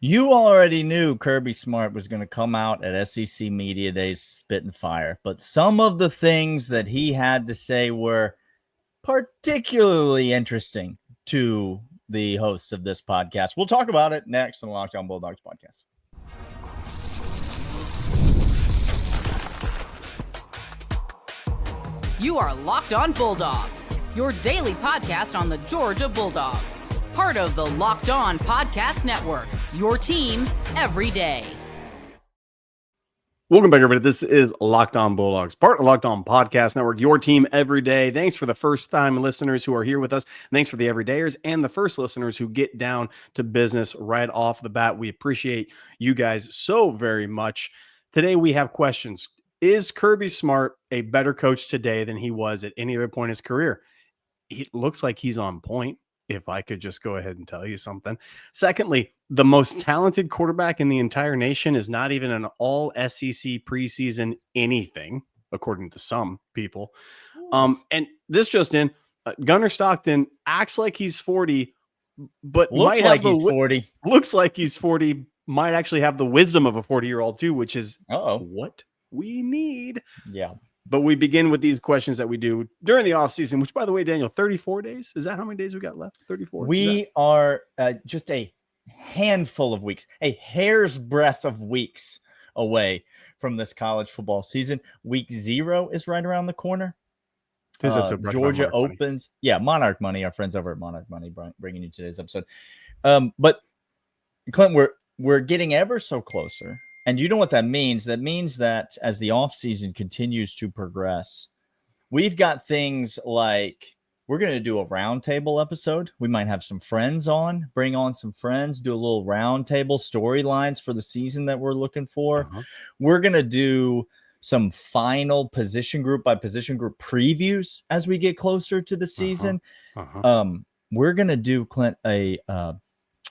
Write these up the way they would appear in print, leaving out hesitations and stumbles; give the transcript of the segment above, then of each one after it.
You already knew Kirby Smart was going to come out at SEC Media Days spitting fire, but some of the things that he had to say were particularly interesting to the hosts of this podcast. We'll talk about it next on the Locked On Bulldogs podcast. You are Locked On Bulldogs, your daily podcast on the Georgia Bulldogs. Part of the Locked On Podcast Network, your team every day. Welcome back, everybody. This is Locked On Bulldogs, part of Locked On Podcast Network, your team every day. Thanks for the first-time listeners who are here with us. Thanks for the everydayers and the first listeners who get down to business right off the bat. We appreciate you guys so very much. Today, we have questions. Is Kirby Smart a better coach today than he was at any other point in his career? It looks like he's on point, if I could just go ahead and tell you something. Secondly, the most talented quarterback in the entire nation is not even an all SEC preseason anything, according to some people. And this just in, Gunnar Stockton acts like he's 40, but looks like he's 40. Looks like he's 40, might actually have the wisdom of a 40-year-old too, which is what we need. Yeah. But we begin with these questions that we do during the offseason, which, by the way, Daniel, 34 days? Is that how many days we got left? 34? We are just a handful of weeks, a hair's breadth of weeks away from this college football season. Week 0 is right around the corner. Georgia opens. Yeah, Monarch Money, our friends over at Monarch Money, bringing you today's episode. But, Clint, we're getting ever so closer. And you know what that means? That means that as the offseason continues to progress, we've got things like we're going to do a roundtable episode. We might have some friends on, bring on some friends, do a little roundtable storylines for the season that we're looking for. We're going to do some final position group by position group previews as we get closer to the season. We're going to do, Clint, a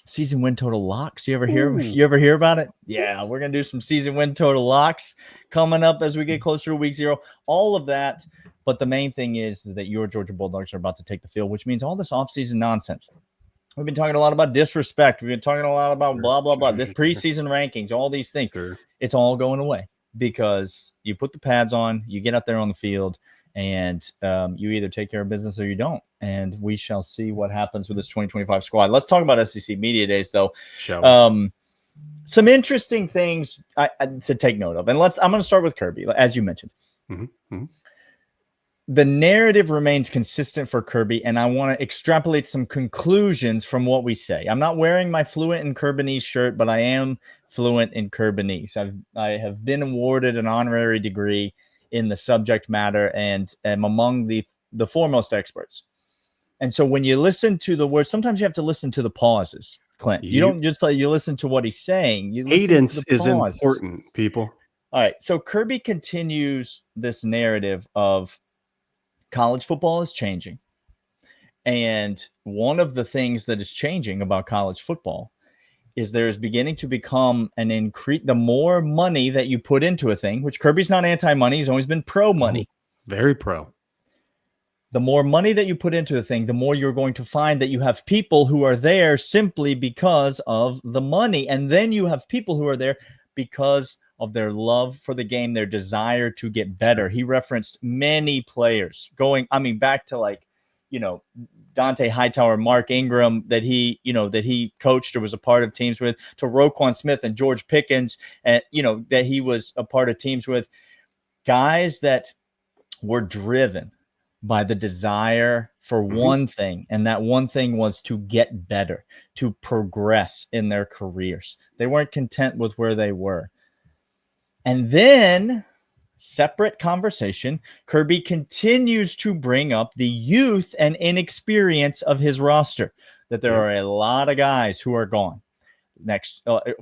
season win total locks. You ever hear about it? Yeah, we're gonna do some season win total locks coming up as we get closer to week 0. All of that, but the main thing is that your Georgia Bulldogs are about to take the field, which means all this offseason nonsense. We've been talking a lot about disrespect. We've been talking a lot about blah blah blah. The preseason rankings, all these things. It's all going away because you put the pads on, you get out there on the field, and you either take care of business or you don't. And we shall see what happens with this 2025 squad. Let's talk about SEC Media Days, though. Some interesting things to take note of. And I'm going to start with Kirby, as you mentioned. The narrative remains consistent for Kirby, and I want to extrapolate some conclusions from what we say. I'm not wearing my Fluent in Kirbanese shirt, but I am fluent in Kirbanese. I have been awarded an honorary degree in the subject matter and am among the foremost experts. And so when you listen to the words, sometimes you have to listen to the pauses, Clint. You don't just you listen to what he's saying. Cadence is important, people. All right. So Kirby continues this narrative of college football is changing. And one of the things that is changing about college football is there is beginning to become an increase. The more money that you put into a thing, which Kirby's not anti-money, he's always been pro-money. Very pro. The more money that you put into the thing, the more you're going to find that you have people who are there simply because of the money. And then you have people who are there because of their love for the game, their desire to get better. He referenced many players back to Dante Hightower, Mark Ingram that he coached or was a part of teams with, to Roquan Smith and George Pickens, and that he was a part of teams with, guys that were driven by the desire for one thing, and that one thing was to get better, to progress in their careers. They weren't content with where they were. And then, separate conversation, Kirby continues to bring up the youth and inexperience of his roster, that there are a lot of guys who are gone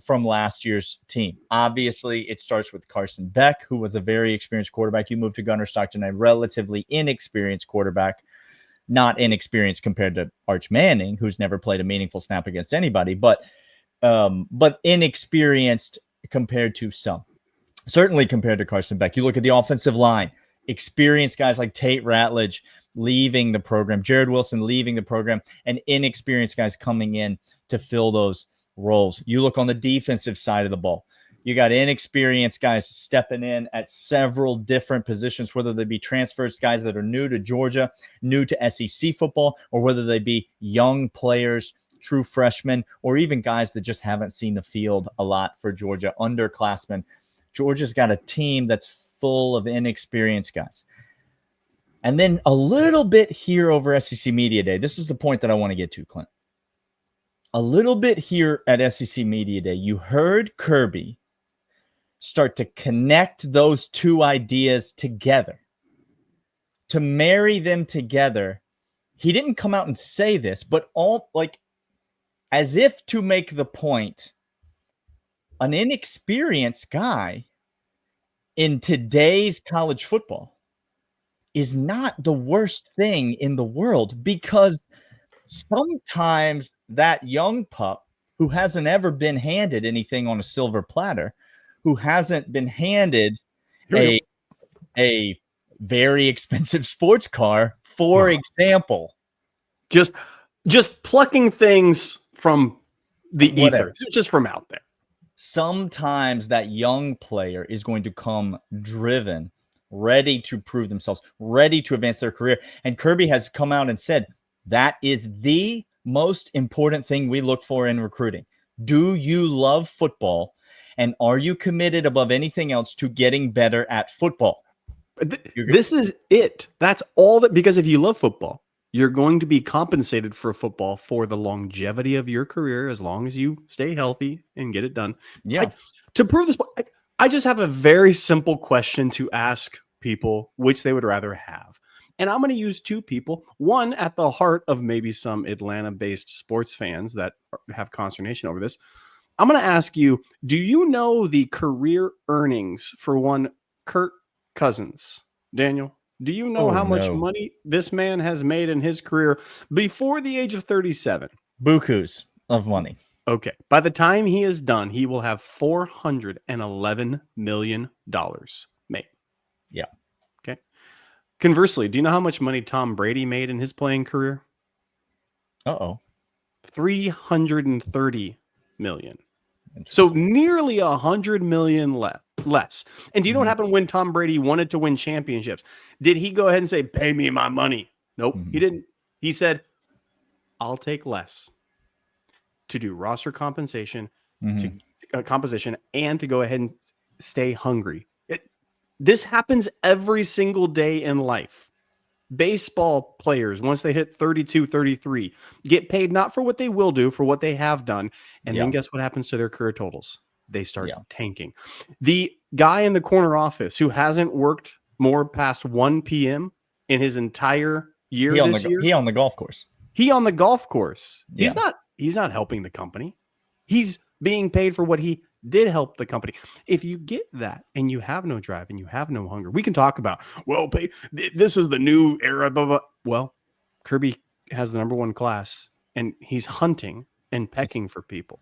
from last year's team. Obviously, it starts with Carson Beck, who was a very experienced quarterback. You moved to Gunnar Stockton, a relatively inexperienced quarterback, not inexperienced compared to Arch Manning, who's never played a meaningful snap against anybody, but inexperienced compared to some. Certainly compared to Carson Beck. You look at the offensive line, experienced guys like Tate Ratledge leaving the program, Jared Wilson leaving the program, and inexperienced guys coming in to fill those roles. You look on the defensive side of the ball. You got inexperienced guys stepping in at several different positions, whether they be transfers, guys that are new to Georgia, new to SEC football, or whether they be young players, true freshmen, or even guys that just haven't seen the field a lot for Georgia, underclassmen. Georgia's got a team that's full of inexperienced guys. And then a little bit here over SEC Media Day. This is the point that I want to get to, Clint. A little bit here at SEC Media Day, you heard Kirby start to connect those two ideas together, to marry them together. He didn't come out and say this, but all like as if to make the point, an inexperienced guy in today's college football is not the worst thing in the world, because sometimes that young pup who hasn't ever been handed anything on a silver platter, who hasn't been handed a very expensive sports car, for example. Just plucking things from the ether, just from out there. Sometimes that young player is going to come driven, ready to prove themselves, ready to advance their career. And Kirby has come out and said, that is the most important thing we look for in recruiting. Do you love football? And are you committed above anything else to getting better at football? This is it. That's all that, because if you love football, you're going to be compensated for football for the longevity of your career, as long as you stay healthy and get it done. Yeah. To prove this, I just have a very simple question to ask people, which they would rather have. And I'm going to use two people, one at the heart of maybe some Atlanta-based sports fans that have consternation over this. I'm going to ask you, do you know the career earnings for one Kirk Cousins? Daniel, do you know how much money this man has made in his career before the age of 37? Bukus of money. Okay. By the time he is done, he will have $411 million made. Yeah. Okay. Conversely, do you know how much money Tom Brady made in his playing career? $330 million. So nearly $100 million less. And do you know what happened when Tom Brady wanted to win championships? Did he go ahead and say, pay me my money? Nope, he didn't. He said, I'll take less to do roster compensation, to composition, and to go ahead and stay hungry. This happens every single day in life. Baseball players, once they hit 32, 33, get paid not for what they will do, for what they have done. And then guess what happens to their career totals? They start tanking. The guy in the corner office who hasn't worked more past 1 p.m. in his entire year this year. He on the golf course. He on the golf course. Yeah. He's not helping the company. He's being paid for what he did help the company. If you get that and you have no drive and you have no hunger, we can talk about, well, this is the new era, blah, blah. Well, Kirby has the number one class, and he's hunting and pecking for people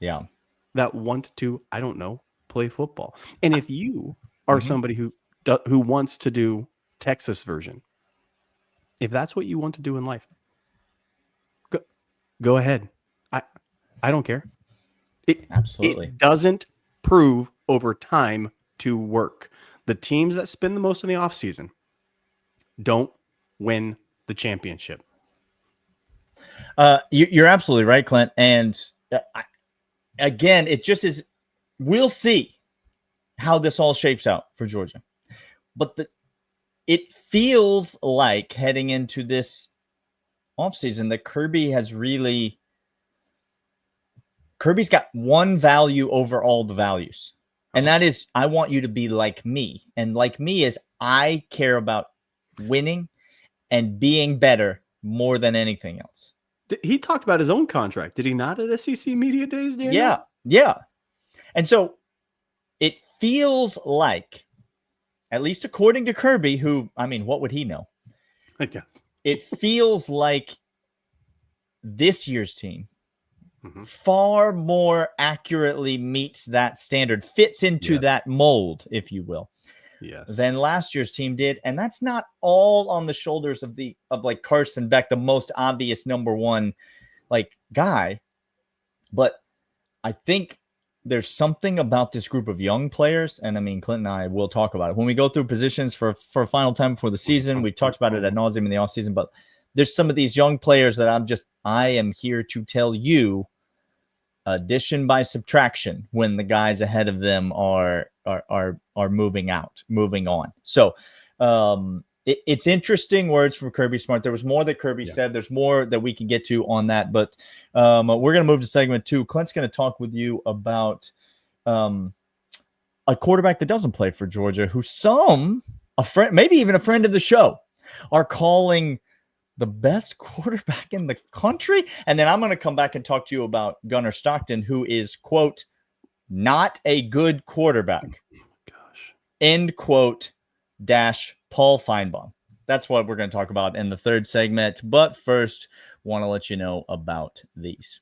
that want to, I don't know, play football. And if you are somebody who wants to do Texas version, if that's what you want to do in life, go ahead. I don't care. Absolutely. It doesn't prove over time to work. The teams that spend the most in the offseason don't win the championship. You're absolutely right, Clint. And again, it just is, we'll see how this all shapes out for Georgia. But it feels like heading into this offseason that Kirby's got one value over all the values. And that is, I want you to be like me. And like me is, I care about winning and being better more than anything else. He talked about his own contract. Did he not at SEC Media Days, Daniel? Yeah. And so it feels like, at least according to Kirby, who, I mean, what would he know? It feels like this year's team far more accurately meets that standard, fits into that mold, if you will, than last year's team did. And that's not all on the shoulders of like Carson Beck, the most obvious number one like guy, but I think there's something about this group of young players, and I mean, Clint and I will talk about it when we go through positions for a final time before the season. We've talked about it ad nauseum in the offseason, but there's some of these young players that I am here to tell you, addition by subtraction, when the guys ahead of them are moving on. So it's interesting words from Kirby Smart. There was more that Kirby said. There's more that we can get to on that, but we're going to move to segment 2. Clint's going to talk with you about a quarterback that doesn't play for Georgia, who a friend, maybe even a friend of the show, are calling the best quarterback in the country. And then I'm going to come back and talk to you about Gunnar Stockton, who is, quote, not a good quarterback. Gosh. End quote, dash Paul Feinbaum. That's what we're going to talk about in the third segment. But first, want to let you know about these.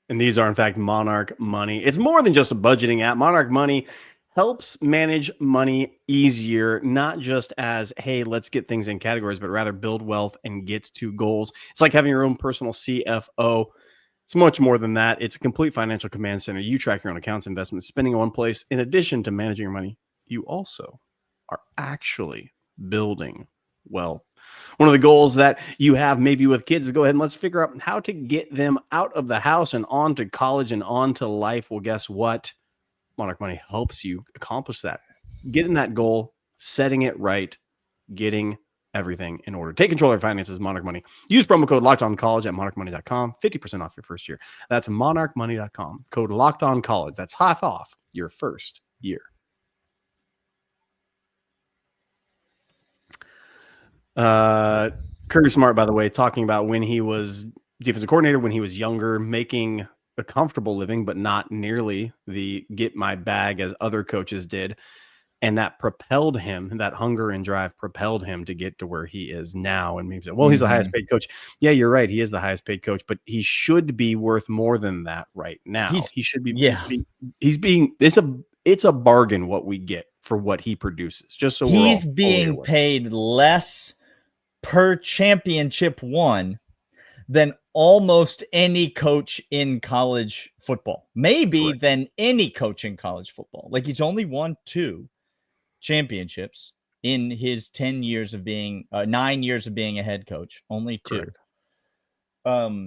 And these are, in fact, Monarch Money. It's more than just a budgeting app. Monarch Money helps manage money easier, not just as, hey, let's get things in categories, but rather build wealth and get to goals. It's like having your own personal CFO. It's much more than that. It's a complete financial command center. You track your own accounts, investments, spending in one place. In addition to managing your money, you also are actually building wealth. One of the goals that you have maybe with kids is go ahead and let's figure out how to get them out of the house and on to college and on to life. Well, guess what? Monarch Money helps you accomplish that. Getting that goal, setting it right, getting everything in order. Take control of your finances, Monarch Money. Use promo code LOCKEDONCollege at monarchmoney.com. 50% off your first year. That's monarchmoney.com. Code LOCKEDONCollege. That's half off your first year. Kirby Smart, by the way, talking about when he was defensive coordinator, when he was younger, making a comfortable living, but not nearly the get my bag as other coaches did. And that propelled him, that hunger and drive propelled him to get to where he is now. And maybe, well, he's the highest paid coach. Yeah, you're right. He is the highest paid coach, but he should be worth more than that right now. He should be. Yeah. It's a bargain what we get for what he produces. Just so he's being paid less per championship won than almost any coach in college football, maybe than any coach in college football. Like, he's only won 2 championships in his 10 years of being 9 years of being a head coach, only 2. But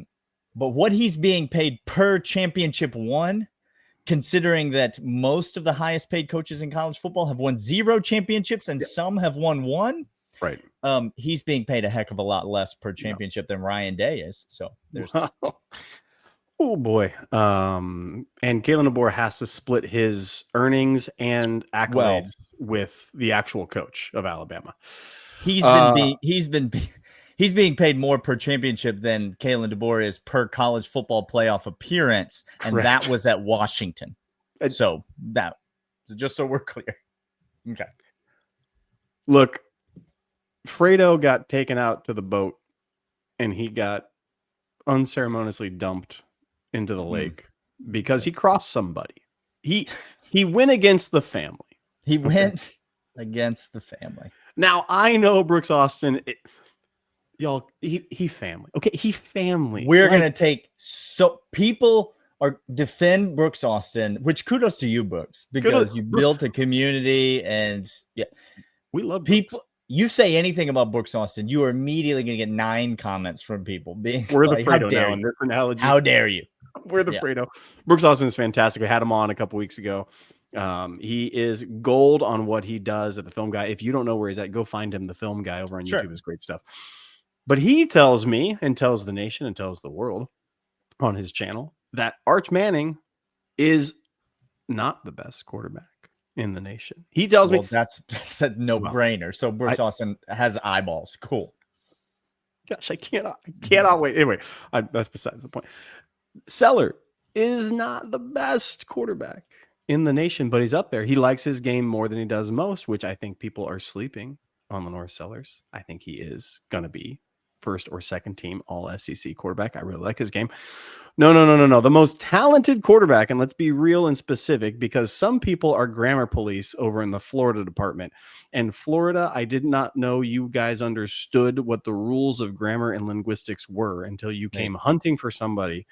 what he's being paid per championship won, considering that most of the highest paid coaches in college football have won 0 championships and some have won 1. Right. He's being paid a heck of a lot less per championship than Ryan Day is. So there's oh boy. And Kalen DeBoer has to split his earnings and accolades with the actual coach of Alabama. He's being paid more per championship than Kalen DeBoer is per college football playoff appearance, and that was at Washington. So just so we're clear. Okay. Look, Fredo got taken out to the boat and he got unceremoniously dumped into the lake because he crossed somebody. He went against the family. He went against the family. Now, I know Brooks Austin, y'all, he family. Okay, he family. We're going to take people are defend Brooks Austin, which kudos to you, Brooks, because you built a community and we love people. Brooks. You say anything about Brooks Austin, you are immediately going to get 9 comments from people being we're the Fredo now in this analogy. How dare you? We're the Fredo. Brooks Austin is fantastic. We had him on a couple weeks ago. He is gold on what he does at the Film Guy. If you don't know where he's at, go find him. The Film Guy over on YouTube is great stuff. But he tells me and tells the nation and tells the world on his channel that Arch Manning is not the best quarterback in the nation. He tells me that's a no-brainer. So Brooks Austin has eyeballs. Cool. Gosh, I cannot wait. Anyway, that's besides the point. Seller is not the best quarterback in the nation, but he's up there. He likes his game more than he does most, which I think people are sleeping on Lenore Sellers. I think he is going to be first or second team all SEC quarterback. I really like his game. No. The most talented quarterback, and let's be real and specific, because some people are grammar police over in the Florida department. And Florida, I did not know you guys understood what the rules of grammar and linguistics were until you came hunting for somebody.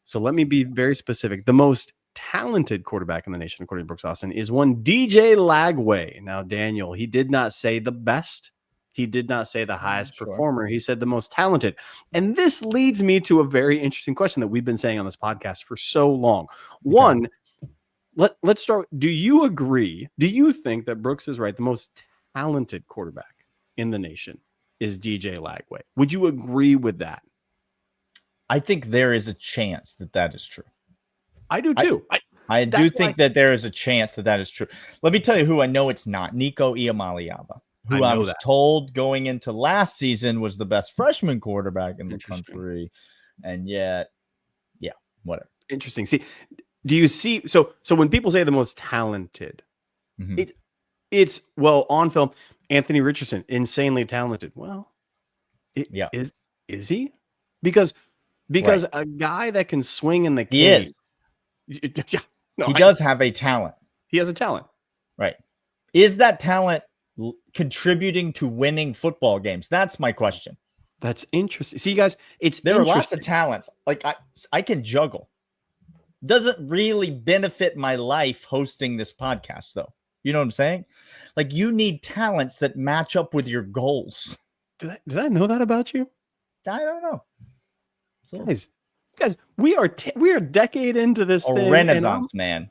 So let me be very specific. The most talented quarterback in the nation, according to Brooks Austin, is one DJ Lagway. Now, Daniel, he did not say the best. He did not say the highest performer. He said the most talented. And this leads me to a very interesting question that we've been saying on this podcast for so long. Okay. One, let's start. Do you agree? Do you think that Brooks is right? The most talented quarterback in the nation is DJ Lagway. Would you agree with that? I think there is a chance that is true. I do too. I do think that there is a chance that is true. Let me tell you who I know it's not. Nico Iamaleava, who I was told going into last season was the best freshman quarterback in the country. And yet, yeah, whatever. Interesting. See, do you see? So when people say the most talented, it's on film, Anthony Richardson, insanely talented. Well, is he? Because a guy that can swing in the cage. He does have a talent. He has a talent. Right. Is that talent contributing to winning football games? That's my question. That's interesting. See, guys, there are lots of talents. Like I can juggle. Doesn't really benefit my life hosting this podcast, though. You know what I'm saying? Like, you need talents that match up with your goals. Did I know that about you? I don't know. So, guys, we are a decade into this thing. Renaissance man.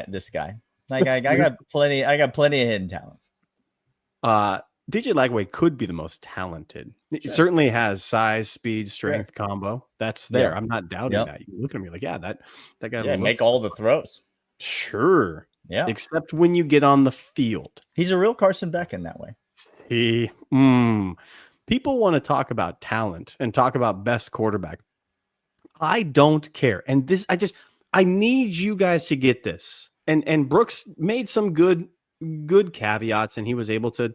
This guy. Like, I got plenty of hidden talents. DJ Lagway could be the most talented. Sure. He certainly has size, speed, strength combo. That's there. Yeah. I'm not doubting that. You look at me like, that guy make all the throws. Sure. Yeah. Except when you get on the field. He's a real Carson Beck in that way. People want to talk about talent and talk about best quarterback. I don't care. And I need you guys to get this. And Brooks made some good caveats, and he was able to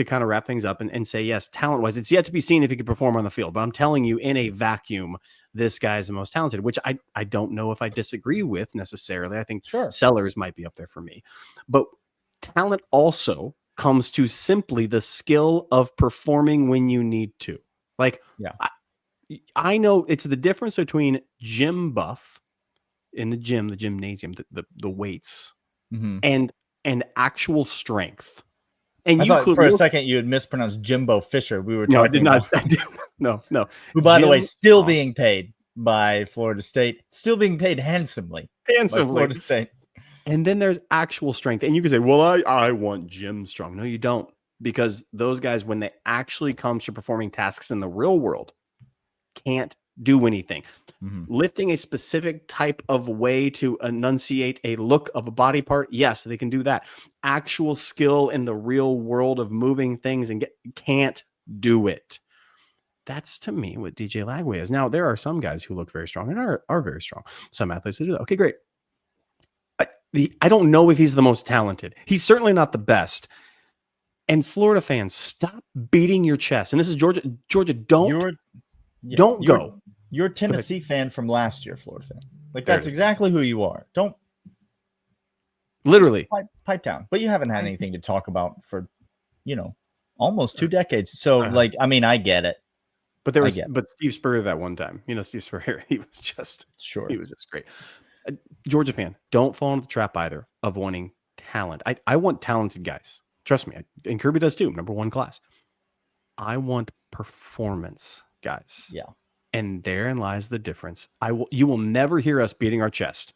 kind of wrap things up and say, yes, talent-wise, it's yet to be seen if he could perform on the field. But I'm telling you, in a vacuum, this guy is the most talented, which I don't know if I disagree with necessarily. I think Sellers might be up there for me. But talent also comes to simply the skill of performing when you need to. Like, I know it's the difference between gym buff in the gymnasium, the weights, and actual strength. And I thought for a second you had mispronounced Jimbo Fisher. We were talking No. Who, by the way, still being paid by Florida State, still being paid handsomely. By Florida State. And then there's actual strength. And you can say, well, I want Jim Strong. No, you don't. Because those guys, when they actually come to performing tasks in the real world, can't do anything. Lifting a specific type of way to enunciate a look of a body part, yes, they can do that. Actual skill in the real world of moving things and can't do it. That's, to me, what DJ Lagway is. Now, there are some guys who look very strong and are very strong. Some athletes that do that. Okay, great. I don't know if he's the most talented. He's certainly not the best. And Florida fans, stop beating your chest. And this is Georgia. Georgia, don't go. You're a Tennessee fan from last year, Florida fan. Like, that's exactly who you are. Don't literally pipe down. But you haven't had anything to talk about for, almost 2 decades. So, I get it. But but Steve Spurrier that one time, Steve Spurrier, he was just great. Georgia fan, don't fall into the trap either of wanting talent. I want talented guys. Trust me. And Kirby does too. Number 1 class. I want performance guys. Yeah. And therein lies the difference. You will never hear us beating our chest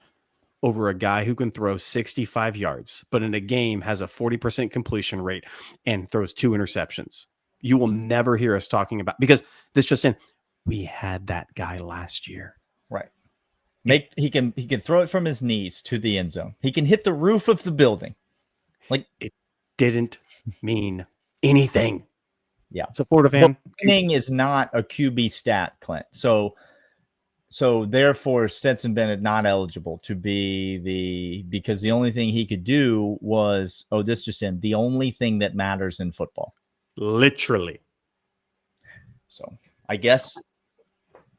over a guy who can throw 65 yards, but in a game has a 40% completion rate and throws 2 interceptions. You will never hear us talking about, because this just in, we had that guy last year. Right. He can throw it from his knees to the end zone. He can hit the roof of the building. Like, it didn't mean anything. Yeah. It's a Florida fan. Winning is not a QB stat, Clint. So therefore Stetson Bennett not eligible to be because the only thing he could do was, the only thing that matters in football. Literally. So I guess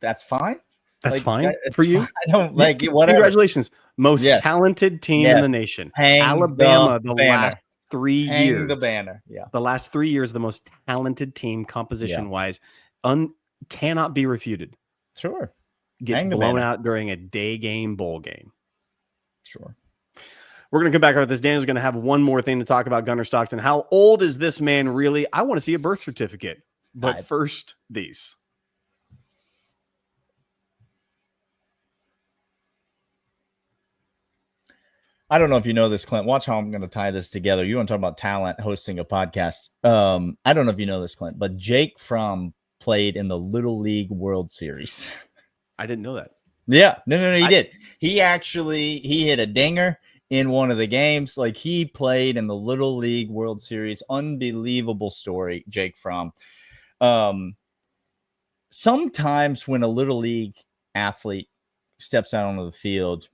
that's fine. That's like, fine for you. I don't like it. Whatever. Congratulations. Most Yes. talented team in the nation. Hang Alabama, the the last banner. 3 Hang years. the banner. Yeah. The last 3 years, the most talented team composition wise, cannot be refuted. Sure. Gets blown out during a day game, bowl game. Sure. We're going to come back with this. Daniel's going to have one more thing to talk about Gunnar Stockton. How old is this man really? I want to see a birth certificate. But first, these. I don't know if you know this, Clint. Watch how I'm going to tie this together. You want to talk about talent hosting a podcast. I don't know if you know this, Clint, but Jake Fromm played in the Little League World Series. I didn't know that. Yeah. No, he did. He hit a dinger in one of the games. Like, he played in the Little League World Series. Unbelievable story, Jake Fromm. Sometimes when a Little League athlete steps out onto the field,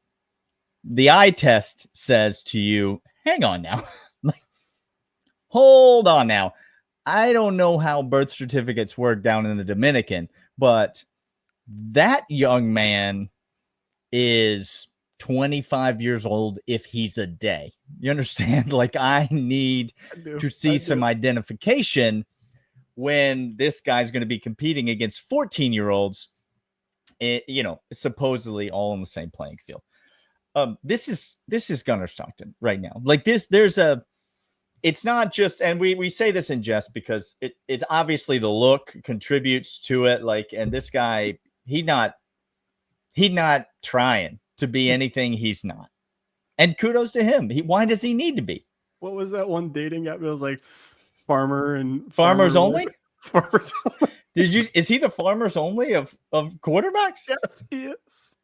the eye test says to you, hang on now. Hold on now. I don't know how birth certificates work down in the Dominican, but that young man is 25 years old if he's a day. You understand? Like, I need to see some identification when this guy's going to be competing against 14-year-olds, supposedly all on the same playing field. This is Gunnar Stockton right now. Like, it's not just, and we say this in jest because it's obviously the look contributes to it. Like, and this guy, he's not trying to be anything he's not. And kudos to him. Why does he need to be? What was that one dating app? It was like Farmers Only. Farmers Only. Is he the Farmers Only of quarterbacks? Yes, he is.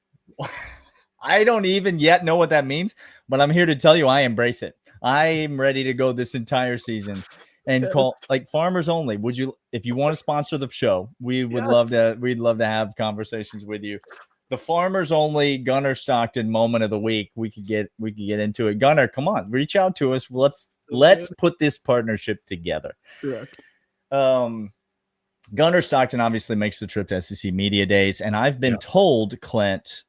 I don't even yet know what that means, but I'm here to tell you I embrace it. I am ready to go this entire season and call like Farmers Only. Would you, if you want to sponsor the show, we would love to. We'd love to have conversations with you. The Farmers Only Gunnar Stockton moment of the week. We could get into it. Gunnar, come on, reach out to us. Let's put this partnership together. Correct. Gunnar Stockton obviously makes the trip to SEC Media Days, and I've been told, Clint,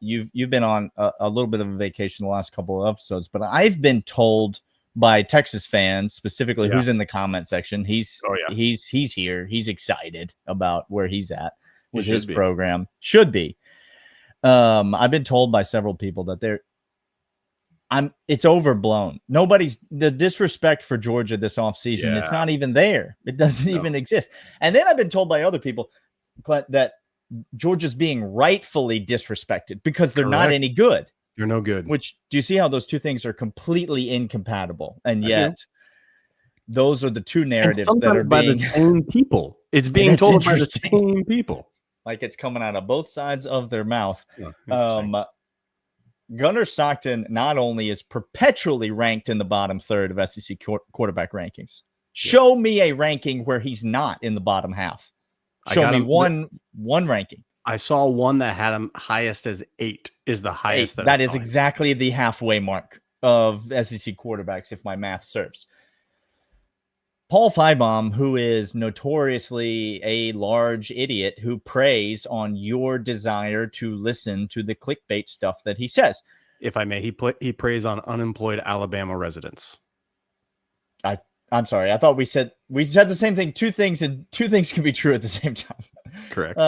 you've been on a little bit of a vacation the last couple of episodes, but I've been told by Texas fans, specifically who's in the comment section, he's here, he's excited about where he's at with his program. Should be. I've been told by several people that it's overblown. The disrespect for Georgia this offseason, it's not even there. It doesn't even exist. And then I've been told by other people, Clint, that Georgia's being rightfully disrespected because they're not any good. They're no good. Which, do you see how those two things are completely incompatible? And yet, those are the two narratives that are by the same people. It's being told by the same people. Like, it's coming out of both sides of their mouth. Gunnar Stockton not only is perpetually ranked in the bottom third of SEC quarterback rankings. Show me a ranking where he's not in the bottom half. Show me one ranking. I saw one that had him highest as 8 is the highest. That is exactly the halfway mark of SEC quarterbacks, if my math serves. Paul Feibaum, who is notoriously a large idiot who preys on your desire to listen to the clickbait stuff that he says. If I may, he preys on unemployed Alabama residents. I'm sorry. I thought we said the same thing. Two things can be true at the same time. Correct.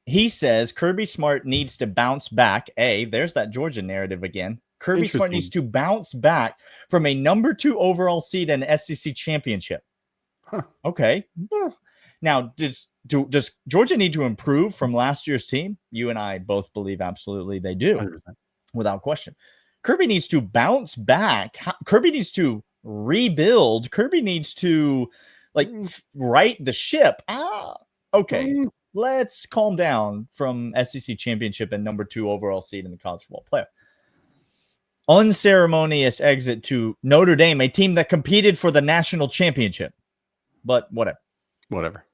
He says Kirby Smart needs to bounce back. There's that Georgia narrative again. Kirby Smart needs to bounce back from a number 2 overall seed in SEC championship. Okay. Now, does Georgia need to improve from last year's team? You and I both believe absolutely they do, 100%. Without question. Kirby needs to bounce back. Kirby needs to rebuild. Kirby needs to right the ship. Okay. Let's calm down from SEC championship and number 2 overall seed in the college football playoff. Unceremonious exit to Notre Dame, a team that competed for the national championship. But whatever.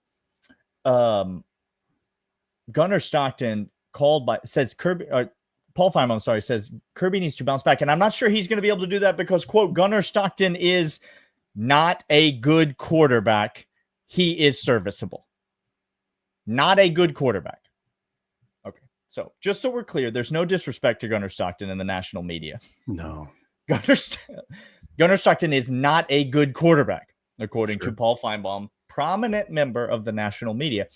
Gunnar Stockton says Kirby. Paul Feibaum, says Kirby needs to bounce back, and I'm not sure he's going to be able to do that because, quote, Gunnar Stockton is not a good quarterback. He is serviceable. Not a good quarterback. So just so we're clear, there's no disrespect to Gunnar Stockton in the national media. No. Gunnar Stockton is not a good quarterback, according to Paul Feinbaum, prominent member of the national media.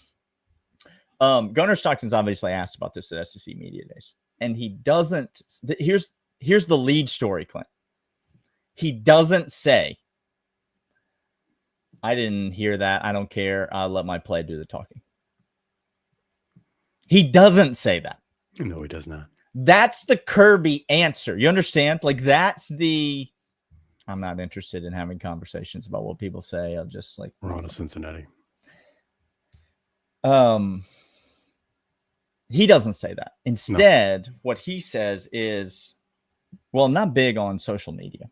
Gunnar Stockton's obviously asked about this at SEC Media Days, and he doesn't. Here's the lead story, Clint. He doesn't say, "I didn't hear that. I don't care. I'll let my play do the talking." He doesn't say that. No, he does not. That's the Kirby answer. You understand? Like, that's the, I'm not interested in having conversations about what people say. I'll just like, we're on to Cincinnati. He doesn't say that. Instead, what he says is, well, I'm not big on social media,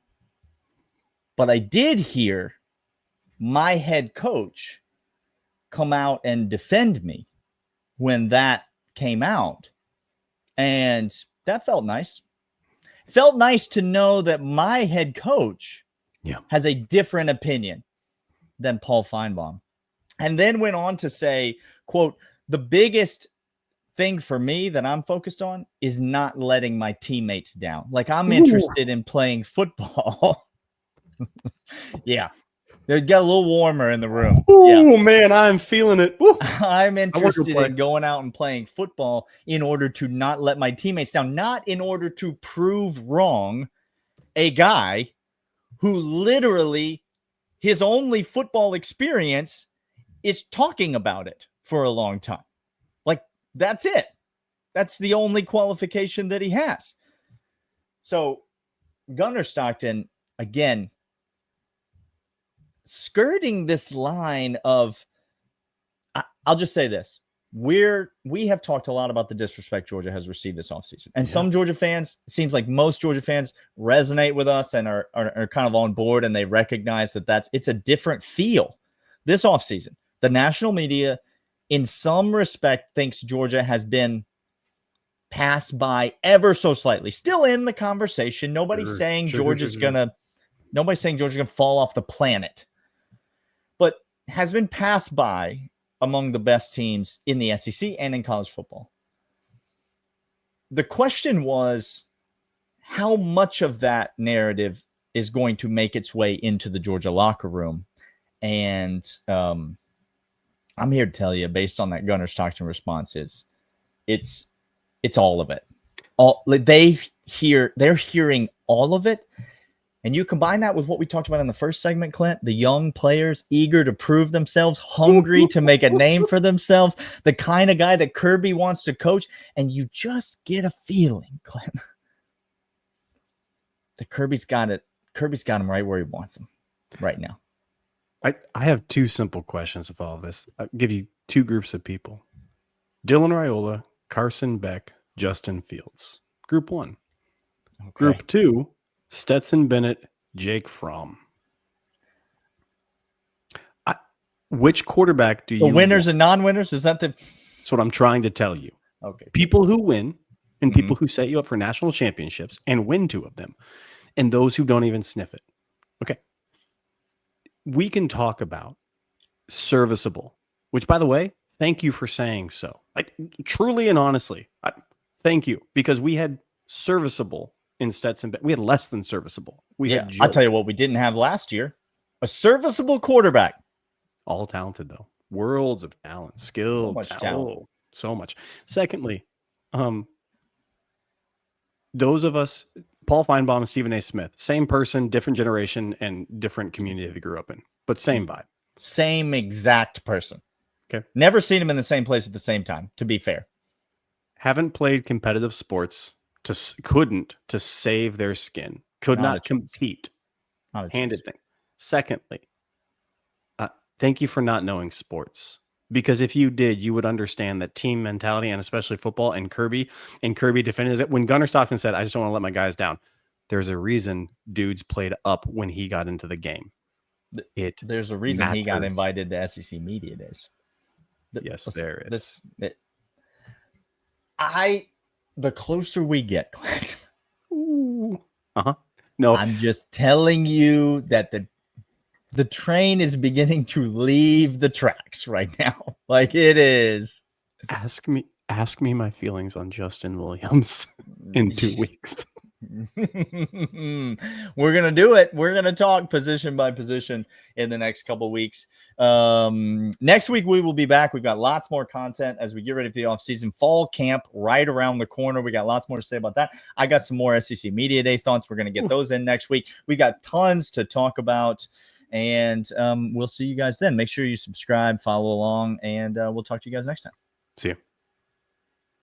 but I did hear my head coach come out and defend me when that came out. And that felt nice. Felt nice to know that my head coach has a different opinion than Paul Feinbaum. And then went on to say, quote, the biggest thing for me that I'm focused on is not letting my teammates down. Like, I'm interested in playing football. Yeah. It got a little warmer in the room. Oh, man, I'm feeling it. Woo. I'm interested in going out and playing football in order to not let my teammates down, not in order to prove wrong a guy who literally his only football experience is talking about it for a long time. Like, that's it. That's the only qualification that he has. So Gunnar Stockton, again, skirting this line of, I'll just say this. We have talked a lot about the disrespect Georgia has received this offseason. And some Georgia fans, it seems like most Georgia fans resonate with us and are kind of on board, and they recognize that it's a different feel this offseason. The national media, in some respect, thinks Georgia has been passed by ever so slightly. Still in the conversation. Nobody's saying Georgia's gonna fall off the planet, but has been passed by among the best teams in the SEC and in college football. The question was, how much of that narrative is going to make its way into the Georgia locker room? And I'm here to tell you, based on that Gunnar Stockton response, it's all of it. They're hearing all of it. And you combine that with what we talked about in the first segment, Clint, the young players eager to prove themselves, hungry to make a name for themselves, the kind of guy that Kirby wants to coach. And you just get a feeling, Clint, that Kirby's got it. Kirby's got him right where he wants him right now. I have two simple questions of all of this. I'll give you two groups of people. Dylan Raiola, Carson Beck, Justin Fields. Group one. Okay. Group two, Stetson Bennett, Jake Fromm. Which quarterback do you winners and non-winners? Is that That's what I'm trying to tell you. Okay. People who win and people who set you up for national championships and win two of them, and those who don't even sniff it. Okay. We can talk about serviceable, which, by the way, thank you for saying so. Like, truly and honestly, thank you, because we had serviceable in Stetson. We had less than serviceable. I'll tell you what we didn't have last year: a serviceable quarterback. All talented, though. Worlds of talent, skill, so much talent. So much. Secondly, those of us, Paul Feinbaum and Stephen A. Smith, same person, different generation, and different community they grew up in, but same vibe. Same exact person. Okay. Never seen him in the same place at the same time, to be fair. Haven't played competitive sports, couldn't to save their skin. Could not compete. Handed thing. Secondly, thank you for not knowing sports. Because if you did, you would understand that team mentality, and especially football, and Kirby defended it. When Gunnar Stockton said, I just don't want to let my guys down, there's a reason dudes played up when he got into the game. There's a reason he got invited to SEC Media Days. Yes, there is. The closer we get, no, I'm just telling you that the train is beginning to leave the tracks right now. Like, it is. Ask me Ask me my feelings on Justin Williams in 2 weeks. We're gonna do it. We're gonna talk position by position in the next couple weeks. Next week we will be back. We've got lots more content as we get ready for the offseason. Fall camp right around the corner. We got lots more to say about that. I got some more SEC Media Day thoughts. We're gonna get those in next week. We got tons to talk about, and we'll see you guys then. Make sure you subscribe, follow along, and we'll talk to you guys next time. See you.